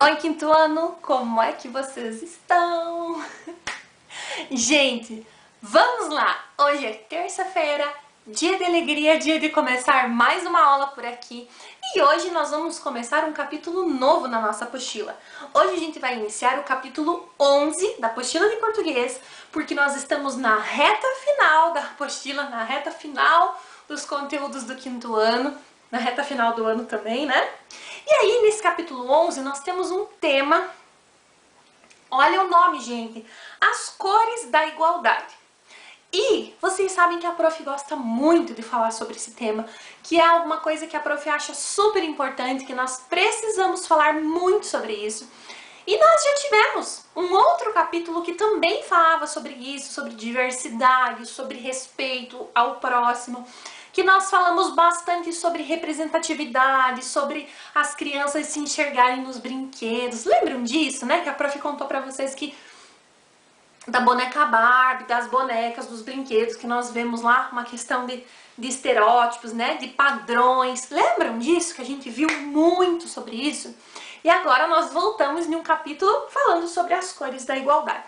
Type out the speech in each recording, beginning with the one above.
Oi, quinto ano, como é que vocês estão? Gente, vamos lá! Hoje é terça-feira, dia de alegria, dia de começar mais uma aula por aqui. E hoje nós vamos começar um capítulo novo na nossa apostila. Hoje a gente vai iniciar o capítulo 11 da apostila de português, porque nós estamos na reta final da apostila, na reta final dos conteúdos do quinto ano, na reta final do ano também, né? E aí, nesse capítulo 11, nós temos um tema. Olha o nome, gente. As cores da igualdade. E vocês sabem que a prof gosta muito de falar sobre esse tema, que é alguma coisa que a prof acha super importante, que nós precisamos falar muito sobre isso. E nós já tivemos um outro capítulo que também falava sobre isso, sobre diversidade, sobre respeito ao próximo, que nós falamos bastante sobre representatividade, sobre as crianças se enxergarem nos brinquedos. Lembram disso, né? Que a prof contou pra vocês que da boneca Barbie, das bonecas, dos brinquedos, que nós vemos lá uma questão de estereótipos, né? De padrões. Lembram disso? Que a gente viu muito sobre isso? E agora nós voltamos em um capítulo falando sobre as cores da igualdade.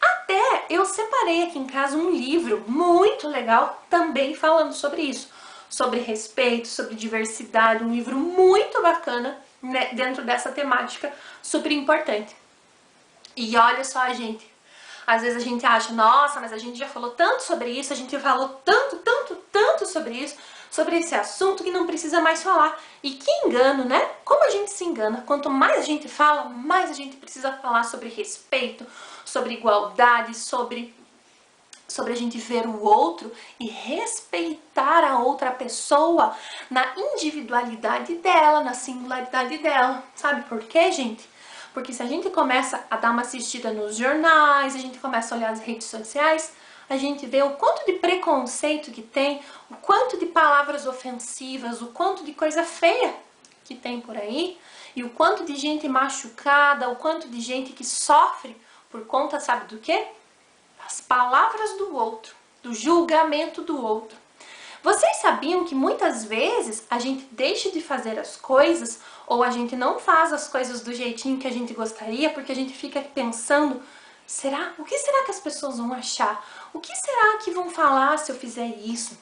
Até eu separei aqui em casa um livro muito legal também falando sobre isso, sobre respeito, sobre diversidade, um livro muito bacana, né, dentro dessa temática super importante. E olha só, gente, às vezes a gente acha, nossa, mas a gente já falou tanto sobre isso, a gente falou tanto sobre isso, sobre esse assunto que não precisa mais falar. E que engano, né? Como a gente se engana? Quanto mais a gente fala, mais a gente precisa falar sobre respeito, sobre igualdade, sobre a gente ver o outro e respeitar a outra pessoa na individualidade dela, na singularidade dela. Sabe por quê, gente? Porque se a gente começa a dar uma assistida nos jornais, a gente começa a olhar as redes sociais, a gente vê o quanto de preconceito que tem, o quanto de palavras ofensivas, o quanto de coisa feia que tem por aí, e o quanto de gente machucada, o quanto de gente que sofre por conta, sabe do quê? Das palavras do outro, do julgamento do outro. Vocês sabiam que muitas vezes a gente deixa de fazer as coisas ou a gente não faz as coisas do jeitinho que a gente gostaria porque a gente fica pensando, o que será que as pessoas vão achar? O que será que vão falar se eu fizer isso?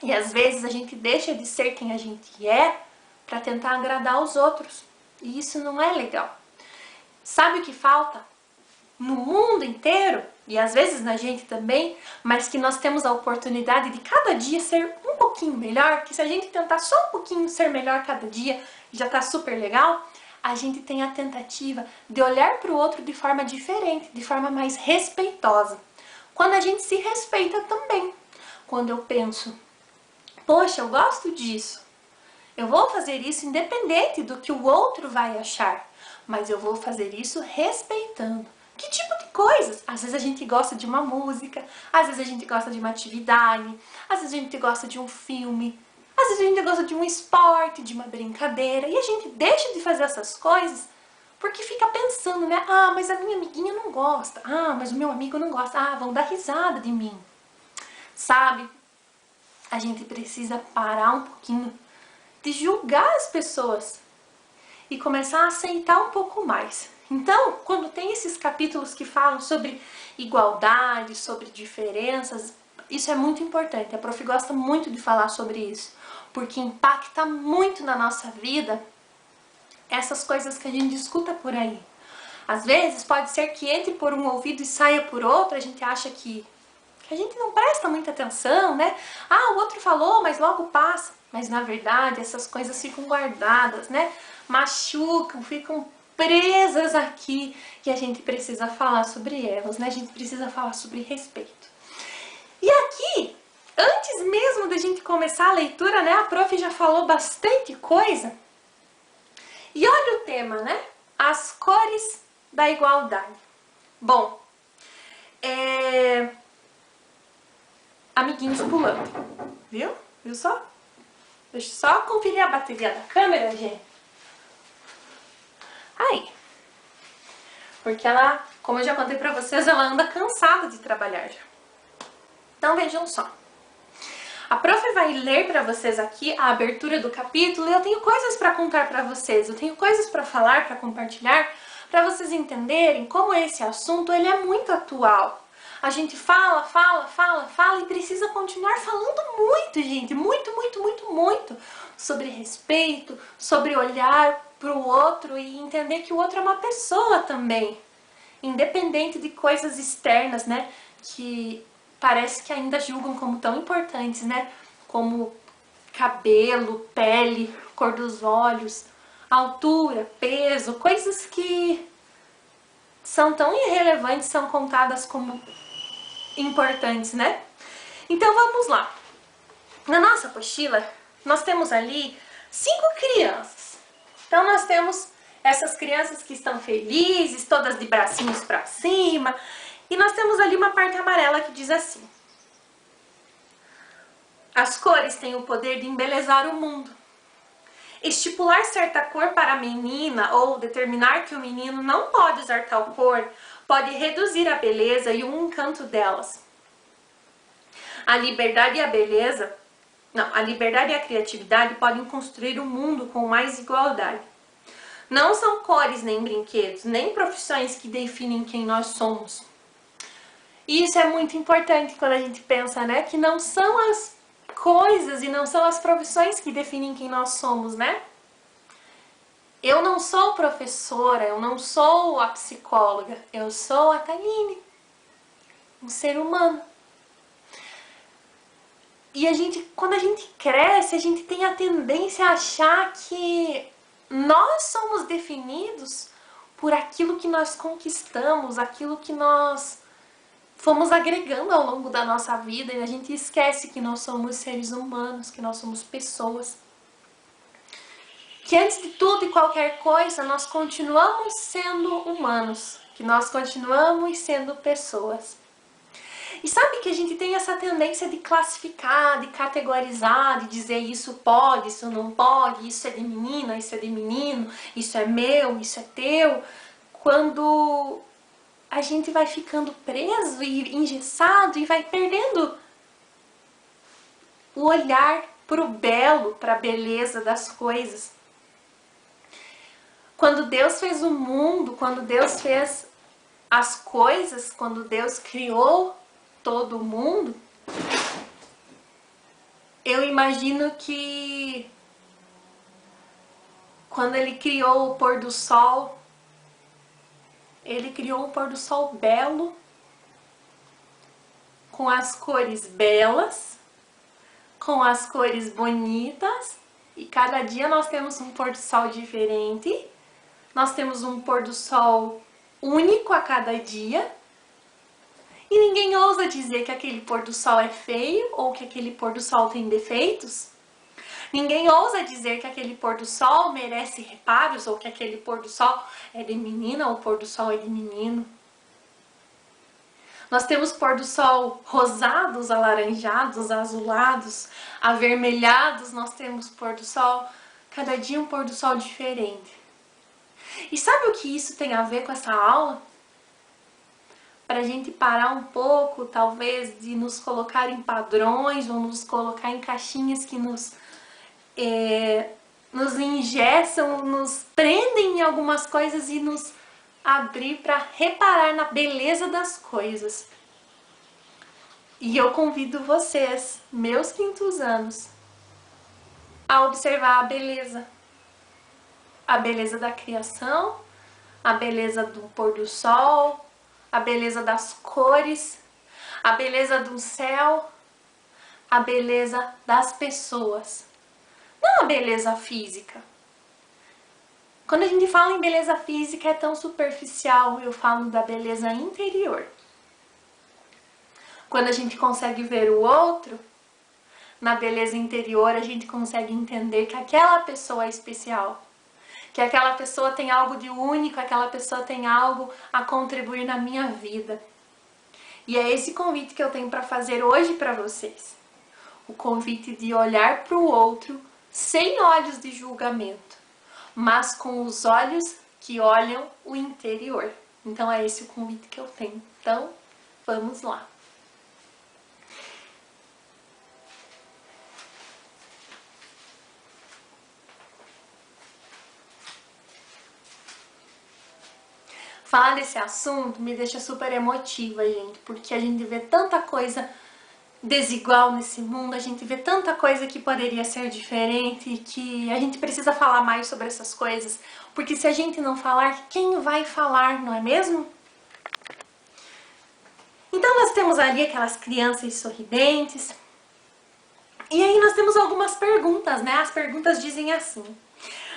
E às vezes a gente deixa de ser quem a gente é para tentar agradar os outros. E isso não é legal. Sabe o que falta? No mundo inteiro, e às vezes na gente também, mas que nós temos a oportunidade de cada dia ser um pouquinho melhor, que se a gente tentar só um pouquinho ser melhor cada dia, já tá super legal, a gente tem a tentativa de olhar para o outro de forma diferente, de forma mais respeitosa. Quando a gente se respeita também. Quando eu penso, poxa, eu gosto disso, eu vou fazer isso independente do que o outro vai achar, mas eu vou fazer isso respeitando. Que tipo de coisas? Às vezes a gente gosta de uma música, às vezes a gente gosta de uma atividade, às vezes a gente gosta de um filme, às vezes a gente gosta de um esporte, de uma brincadeira, e a gente deixa de fazer essas coisas porque fica pensando, né? Ah, mas a minha amiguinha não gosta. Ah, mas o meu amigo não gosta. Ah, vão dar risada de mim. Sabe? A gente precisa parar um pouquinho de julgar as pessoas e começar a aceitar um pouco mais. Então, quando tem esses capítulos que falam sobre igualdade, sobre diferenças, isso é muito importante. A prof gosta muito de falar sobre isso, porque impacta muito na nossa vida essas coisas que a gente escuta por aí. Às vezes pode ser que entre por um ouvido e saia por outro, a gente acha que a gente não presta muita atenção, né? Ah, o outro falou, mas logo passa. Mas na verdade essas coisas ficam guardadas, né? Machucam, ficam presas aqui e a gente precisa falar sobre elas, né? A gente precisa falar sobre respeito. E aqui, antes mesmo da gente começar a leitura, né? A prof já falou bastante coisa. E olha o tema, né? As cores da igualdade. Bom, amiguinhos pulando, viu? Viu só? Deixa eu só conferir a bateria da câmera, gente. Aí. Porque ela, como eu já contei pra vocês, ela anda cansada de trabalhar já. Então vejam só. A prof vai ler para vocês aqui a abertura do capítulo e eu tenho coisas para contar para vocês, eu tenho coisas para falar, para compartilhar, para vocês entenderem como esse assunto ele é muito atual. A gente fala e precisa continuar falando muito, gente, muito sobre respeito, sobre olhar para o outro e entender que o outro é uma pessoa também, independente de coisas externas, né, que parece que ainda julgam como tão importantes, né, como cabelo, pele, cor dos olhos, altura, peso, coisas que são tão irrelevantes, são contadas como importantes, né? Então vamos lá. Na nossa apostila, nós temos ali 5 crianças. Então nós temos essas crianças que estão felizes, todas de bracinhos para cima, e nós temos ali uma parte amarela que diz assim: as cores têm o poder de embelezar o mundo. Estipular certa cor para a menina ou determinar que o menino não pode usar tal cor pode reduzir a beleza e o encanto delas. A liberdade e a beleza, a liberdade e a criatividade podem construir um mundo com mais igualdade. Não são cores nem brinquedos, nem profissões que definem quem nós somos. E isso é muito importante quando a gente pensa, né, que não são as coisas e não são as profissões que definem quem nós somos, né? Eu não sou professora, eu não sou a psicóloga, eu sou a Thaline, um ser humano. E quando a gente cresce, a gente tem a tendência a achar que nós somos definidos por aquilo que nós conquistamos, aquilo que nós fomos agregando ao longo da nossa vida, e a gente esquece que nós somos seres humanos, que nós somos pessoas. Que antes de tudo e qualquer coisa, nós continuamos sendo humanos, que nós continuamos sendo pessoas. E sabe que a gente tem essa tendência de classificar, de categorizar, de dizer isso pode, isso não pode, isso é de menina, isso é de menino, isso é meu, isso é teu, quando a gente vai ficando preso e engessado e vai perdendo o olhar para o belo, para a beleza das coisas. Quando Deus fez o mundo, quando Deus fez as coisas, quando Deus criou todo o mundo, eu imagino que quando Ele criou o pôr do sol, Ele criou um pôr do sol belo, com as cores belas, com as cores bonitas, e cada dia nós temos um pôr do sol diferente, nós temos um pôr do sol único a cada dia, e ninguém ousa dizer que aquele pôr do sol é feio ou que aquele pôr do sol tem defeitos. Ninguém ousa dizer que aquele pôr do sol merece reparos ou que aquele pôr do sol é de menina ou o pôr do sol é de menino. Nós temos pôr do sol rosados, alaranjados, azulados, avermelhados. Nós temos pôr do sol, cada dia um pôr do sol diferente. E sabe o que isso tem a ver com essa aula? Para a gente parar um pouco, talvez, de nos colocar em padrões ou nos colocar em caixinhas que nos engessam, nos prendem em algumas coisas e nos abrir para reparar na beleza das coisas. E eu convido vocês, meus quintos anos, a observar a beleza da criação, a beleza do pôr do sol, a beleza das cores, a beleza do céu, a beleza das pessoas. Não a beleza física. Quando a gente fala em beleza física é tão superficial, eu falo da beleza interior. Quando a gente consegue ver o outro, na beleza interior a gente consegue entender que aquela pessoa é especial. Que aquela pessoa tem algo de único, aquela pessoa tem algo a contribuir na minha vida. E é esse convite que eu tenho para fazer hoje para vocês. O convite de olhar para o outro sem olhos de julgamento, mas com os olhos que olham o interior. Então é esse o convite que eu tenho. Então, vamos lá. Falar desse assunto me deixa super emotiva, gente, porque a gente vê tanta coisa desigual nesse mundo, a gente vê tanta coisa que poderia ser diferente e que a gente precisa falar mais sobre essas coisas, porque se a gente não falar, quem vai falar, não é mesmo? Então nós temos ali aquelas crianças sorridentes, e aí nós temos algumas perguntas, né? As perguntas dizem assim: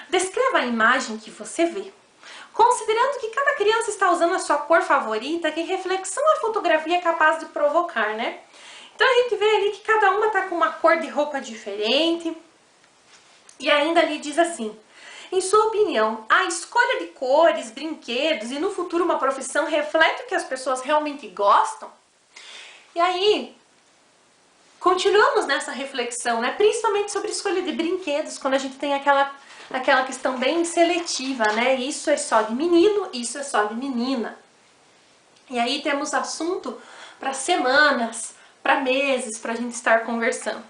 descreva a imagem que você vê. Considerando que cada criança está usando a sua cor favorita, que reflexão a fotografia é capaz de provocar, né? Então a gente vê ali que cada uma tá com uma cor de roupa diferente. E ainda ali diz assim: em sua opinião, a escolha de cores, brinquedos e no futuro uma profissão reflete o que as pessoas realmente gostam? E aí, continuamos nessa reflexão, né? Principalmente sobre escolha de brinquedos, quando a gente tem aquela questão bem seletiva, né? Isso é só de menino, isso é só de menina. E aí temos assunto para semanas, para meses, para a gente estar conversando.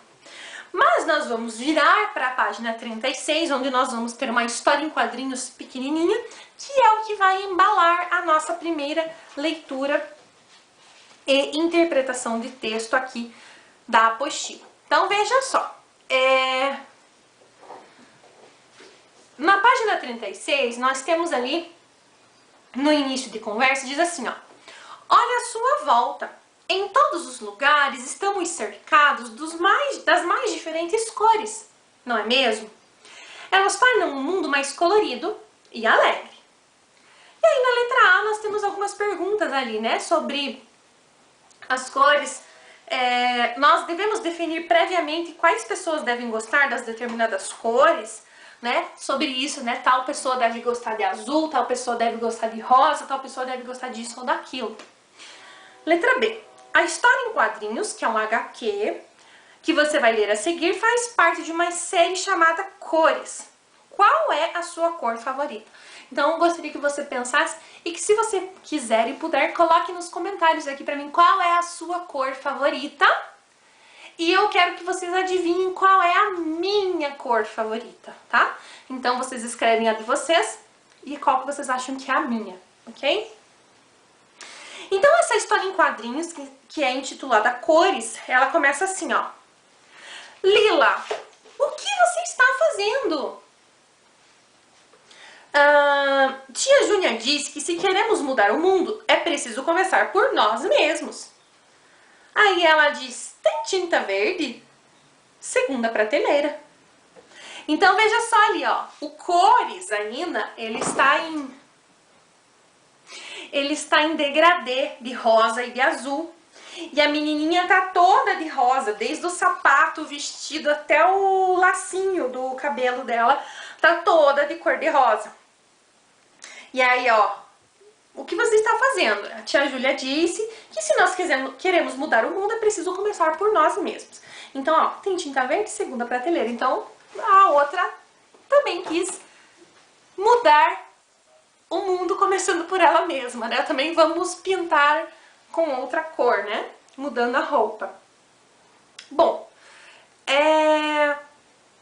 Mas nós vamos virar para a página 36, onde nós vamos ter uma história em quadrinhos pequenininha, que é o que vai embalar a nossa primeira leitura e interpretação de texto aqui da apostila. Então veja só, na página 36 nós temos ali, no início de conversa, diz assim, ó: olha a sua volta, em todos os lugares estamos cercados das mais diferentes cores, não é mesmo? Elas tornam o mundo mais colorido e alegre. E aí na letra A nós temos algumas perguntas ali, né, sobre as cores. Nós devemos definir previamente quais pessoas devem gostar das determinadas cores, né? Sobre isso, né? Tal pessoa deve gostar de azul, tal pessoa deve gostar de rosa, tal pessoa deve gostar disso ou daquilo. Letra B. A história em quadrinhos, que é um HQ, que você vai ler a seguir, faz parte de uma série chamada Cores. Qual é a sua cor favorita? Então eu gostaria que você pensasse e que, se você quiser e puder, coloque nos comentários aqui pra mim qual é a sua cor favorita. E eu quero que vocês adivinhem qual é a minha cor favorita, tá? Então vocês escrevem a de vocês e qual que vocês acham que é a minha, ok? Então essa história em quadrinhos, que é intitulada Cores, ela começa assim, ó: Lila, o que você está fazendo? Tia Júnia disse que se queremos mudar o mundo, é preciso começar por nós mesmos. Aí ela diz: tem tinta verde? Segunda prateleira. Então veja só ali, ó, o Cores ainda, ele está em degradê de rosa e de azul. E a menininha tá toda de rosa, desde o sapato, o vestido, até o lacinho do cabelo dela, tá toda de cor de rosa. E aí, ó, o que você está fazendo? A tia Júlia disse que se nós queremos mudar o mundo, é preciso começar por nós mesmos. Então, ó, tem tinta verde, segunda prateleira. Então, a outra também quis mudar o mundo começando por ela mesma, né? Também vamos pintar com outra cor, né? Mudando a roupa. Bom,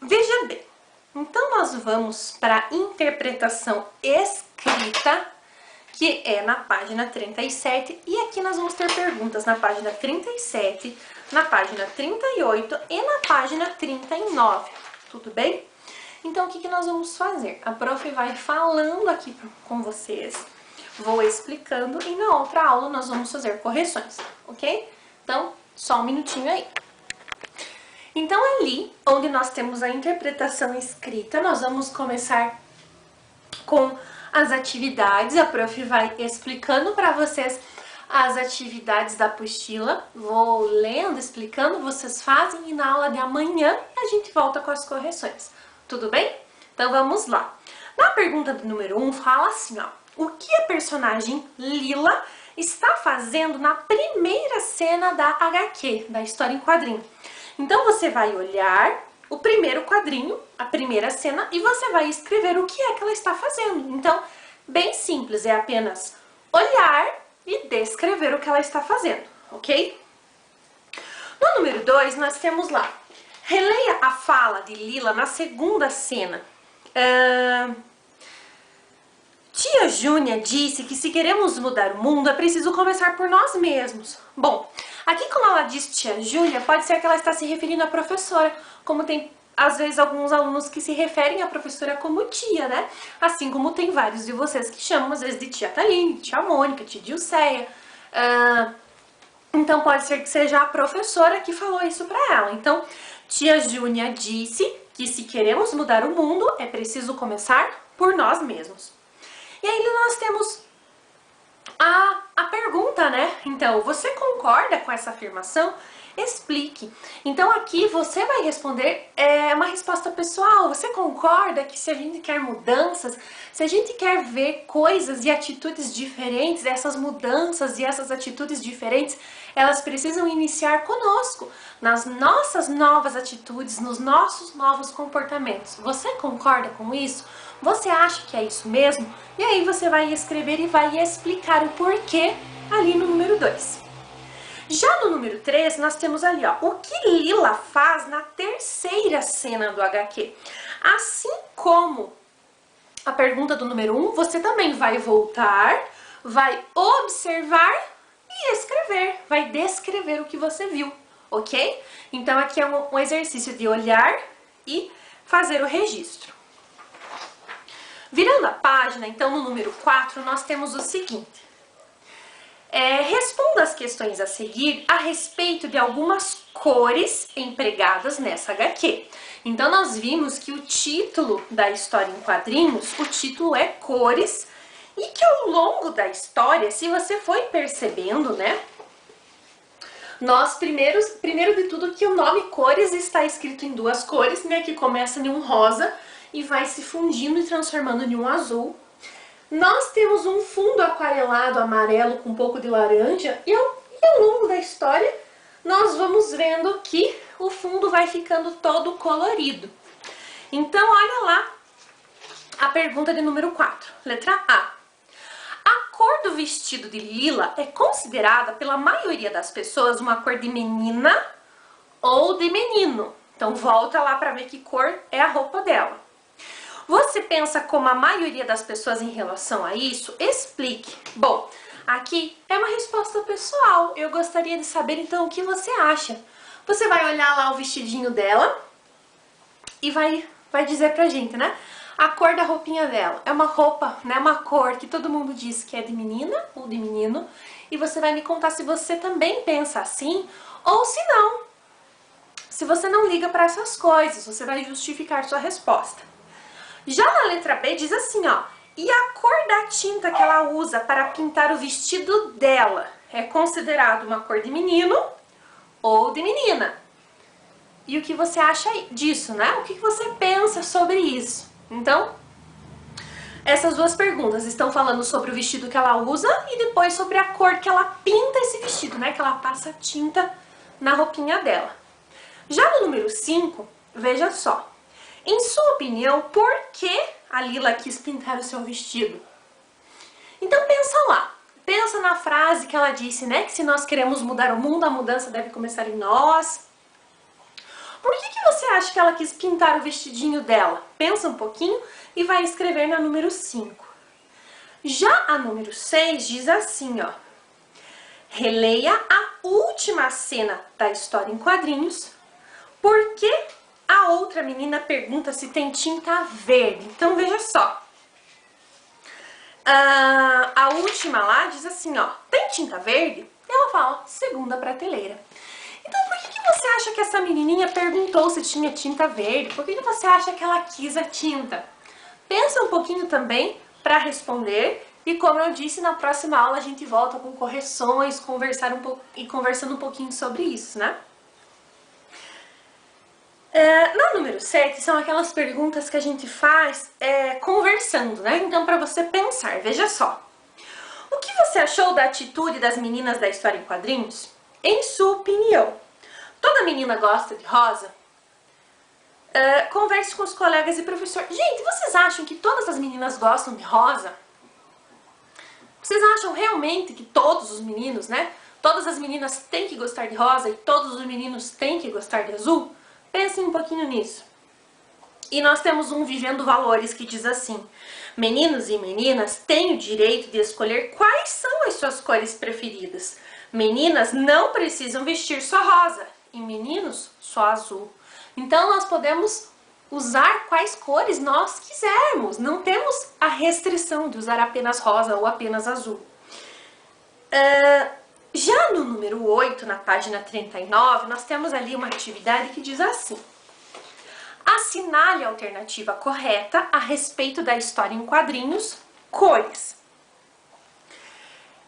veja bem. Então, nós vamos para a interpretação escrita, que é na página 37, e aqui nós vamos ter perguntas na página 37, na página 38 e na página 39, tudo bem? Então, o que nós vamos fazer? A prof vai falando aqui com vocês, vou explicando, e na outra aula nós vamos fazer correções, ok? Então, só um minutinho aí. Então, ali, onde nós temos a interpretação escrita, nós vamos começar com as atividades. A prof vai explicando para vocês as atividades da apostila. Vou lendo, explicando, vocês fazem, e na aula de amanhã a gente volta com as correções. Tudo bem? Então, vamos lá. Na pergunta do número 1, fala assim, ó: o que a personagem Lila está fazendo na primeira cena da HQ, da história em quadrinho? Então, você vai olhar o primeiro quadrinho, a primeira cena, e você vai escrever o que é que ela está fazendo. Então, bem simples, é apenas olhar e descrever o que ela está fazendo, ok? No número 2, nós temos lá: releia a fala de Lila na segunda cena. Tia Júnia disse que se queremos mudar o mundo é preciso começar por nós mesmos. Bom, aqui como ela diz tia Júlia, pode ser que ela está se referindo à professora, como tem às vezes alguns alunos que se referem à professora como tia, né? Assim como tem vários de vocês que chamam às vezes de tia Thaline, tia Mônica, tia Dilceia. Então pode ser que seja a professora que falou isso para ela. Então, tia Júnia disse que se queremos mudar o mundo é preciso começar por nós mesmos. E aí nós temos a pergunta, né? Então, você concorda com essa afirmação? Explique. Então aqui você vai responder uma resposta pessoal. Você concorda que se a gente quer mudanças, se a gente quer ver coisas e atitudes diferentes, essas mudanças e essas atitudes diferentes, elas precisam iniciar conosco, nas nossas novas atitudes, nos nossos novos comportamentos. Você concorda com isso? Você acha que é isso mesmo? E aí você vai escrever e vai explicar o porquê ali no número 2. Já no número 3, nós temos ali, ó, o que Lila faz na terceira cena do HQ. Assim como a pergunta do número 1, você também vai voltar, vai observar e escrever, vai descrever o que você viu, ok? Então aqui é um exercício de olhar e fazer o registro. Virando a página, então no número 4, nós temos o seguinte. Responda as questões a seguir a respeito de algumas cores empregadas nessa HQ. Então nós vimos que o título da história em quadrinhos, o título é Cores, e que ao longo da história, se você foi percebendo, né, nós primeiro de tudo que o nome Cores está escrito em duas cores, né, que começa em um rosa e vai se fundindo e transformando em um azul. Nós temos um fundo aquarelado amarelo com um pouco de laranja e ao longo da história nós vamos vendo que o fundo vai ficando todo colorido. Então olha lá a pergunta de número 4, letra A. A cor do vestido de Lila é considerada pela maioria das pessoas uma cor de menina ou de menino. Então volta lá para ver que cor é a roupa dela. Você pensa como a maioria das pessoas em relação a isso? Explique. Bom, aqui é uma resposta pessoal. Eu gostaria de saber então o que você acha. Você vai olhar lá o vestidinho dela e vai dizer pra gente, né? A cor da roupinha dela. É uma roupa, né? Uma cor que todo mundo diz que é de menina ou de menino. E você vai me contar se você também pensa assim ou se não. Se você não liga para essas coisas, você vai justificar sua resposta. Já na letra B diz assim, ó, e a cor da tinta que ela usa para pintar o vestido dela é considerado uma cor de menino ou de menina? E o que você acha disso, né? O que você pensa sobre isso? Então, essas duas perguntas estão falando sobre o vestido que ela usa e depois sobre a cor que ela pinta esse vestido, né? Que ela passa tinta na roupinha dela. Já no número 5, veja só. Em sua opinião, por que a Lila quis pintar o seu vestido? Então pensa lá, pensa na frase que ela disse, né? Que se nós queremos mudar o mundo, a mudança deve começar em nós. Por que você acha que ela quis pintar o vestidinho dela? Pensa um pouquinho e vai escrever na número 5. Já a número 6 diz assim, ó. Releia a última cena da história em quadrinhos, porque a outra menina pergunta se tem tinta verde. Então, veja só. A última lá diz assim, ó. Tem tinta verde? Ela fala, segunda prateleira. Então, por que você acha que essa menininha perguntou se tinha tinta verde? Por que você acha que ela quis a tinta? Pensa um pouquinho também para responder. E como eu disse, na próxima aula a gente volta com correções, conversando um pouquinho sobre isso, né? Na número 7, são aquelas perguntas que a gente faz conversando, né? Então, para você pensar, veja só. O que você achou da atitude das meninas da história em quadrinhos? Em sua opinião, toda menina gosta de rosa? Converse com os colegas e professor. Gente, vocês acham que todas as meninas gostam de rosa? Vocês acham realmente que todos os meninos, né? Todas as meninas têm que gostar de rosa e todos os meninos têm que gostar de azul? Pensem um pouquinho nisso. E nós temos um Vivendo Valores que diz assim: Meninos e meninas têm o direito de escolher quais são as suas cores preferidas. Meninas não precisam vestir só rosa e meninos só azul. Então nós podemos usar quais cores nós quisermos. Não temos a restrição de usar apenas rosa ou apenas azul. Já no número 8, na página 39, nós temos ali uma atividade que diz assim: assinale a alternativa correta a respeito da história em quadrinhos, cores.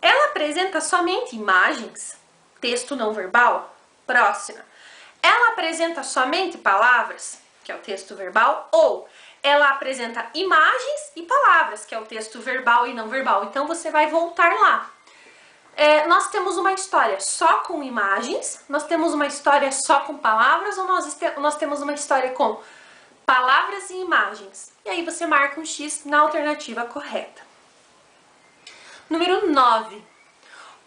Ela apresenta somente imagens, texto não verbal? Próxima. Ela apresenta somente palavras, que é o texto verbal, ou ela apresenta imagens e palavras, que é o texto verbal e não verbal. Então você vai voltar lá. Nós temos uma história só com imagens, nós temos uma história só com palavras, ou nós temos uma história com palavras e imagens. E aí você marca um X na alternativa correta. Número 9.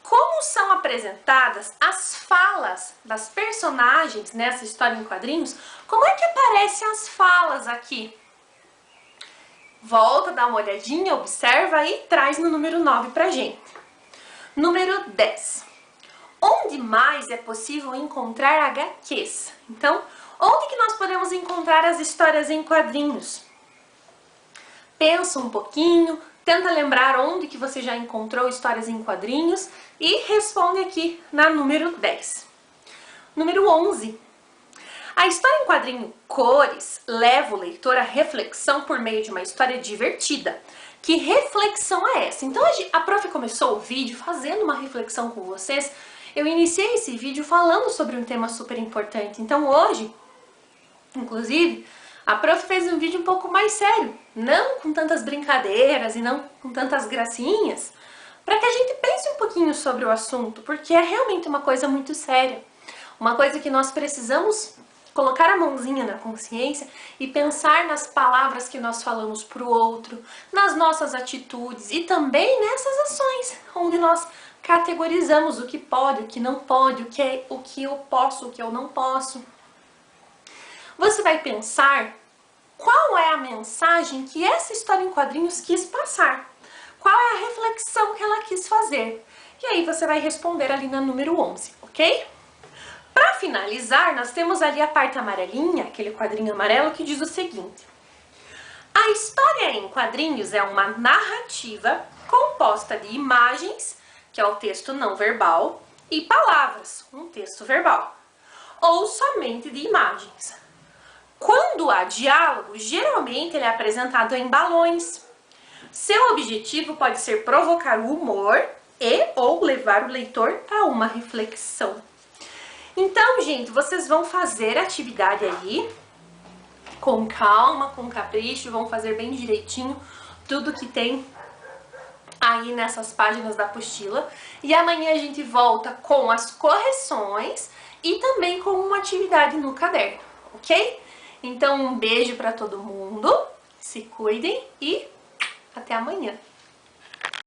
Como são apresentadas as falas das personagens nessa história em quadrinhos? Como é que aparecem as falas aqui? Volta, dá uma olhadinha, observa e traz no número 9 pra gente. Número 10. Onde mais é possível encontrar HQs? Então, onde que nós podemos encontrar as histórias em quadrinhos? Pensa um pouquinho, tenta lembrar onde que você já encontrou histórias em quadrinhos e responde aqui na número 10. Número 11. A história em quadrinho Cores leva o leitor à reflexão por meio de uma história divertida. Que reflexão é essa? Então a prof começou o vídeo fazendo uma reflexão com vocês. Eu iniciei esse vídeo falando sobre um tema super importante. Então hoje, inclusive, a prof fez um vídeo um pouco mais sério. Não com tantas brincadeiras e não com tantas gracinhas. Para que a gente pense um pouquinho sobre o assunto. Porque é realmente uma coisa muito séria. Uma coisa que nós precisamos colocar a mãozinha na consciência e pensar nas palavras que nós falamos para o outro, nas nossas atitudes e também nessas ações, onde nós categorizamos o que pode, o que não pode, o que eu posso, o que eu não posso. Você vai pensar qual é a mensagem que essa história em quadrinhos quis passar, qual é a reflexão que ela quis fazer. E aí você vai responder ali na número 11, ok? Para finalizar, nós temos ali a parte amarelinha, aquele quadrinho amarelo que diz o seguinte: a história em quadrinhos é uma narrativa composta de imagens, que é o texto não verbal, e palavras, um texto verbal, ou somente de imagens. Quando há diálogo, geralmente ele é apresentado em balões. Seu objetivo pode ser provocar o humor ou levar o leitor a uma reflexão. Então, gente, vocês vão fazer a atividade aí, com calma, com capricho, vão fazer bem direitinho tudo que tem aí nessas páginas da apostila. E amanhã a gente volta com as correções e também com uma atividade no caderno, ok? Então, um beijo para todo mundo, se cuidem e até amanhã!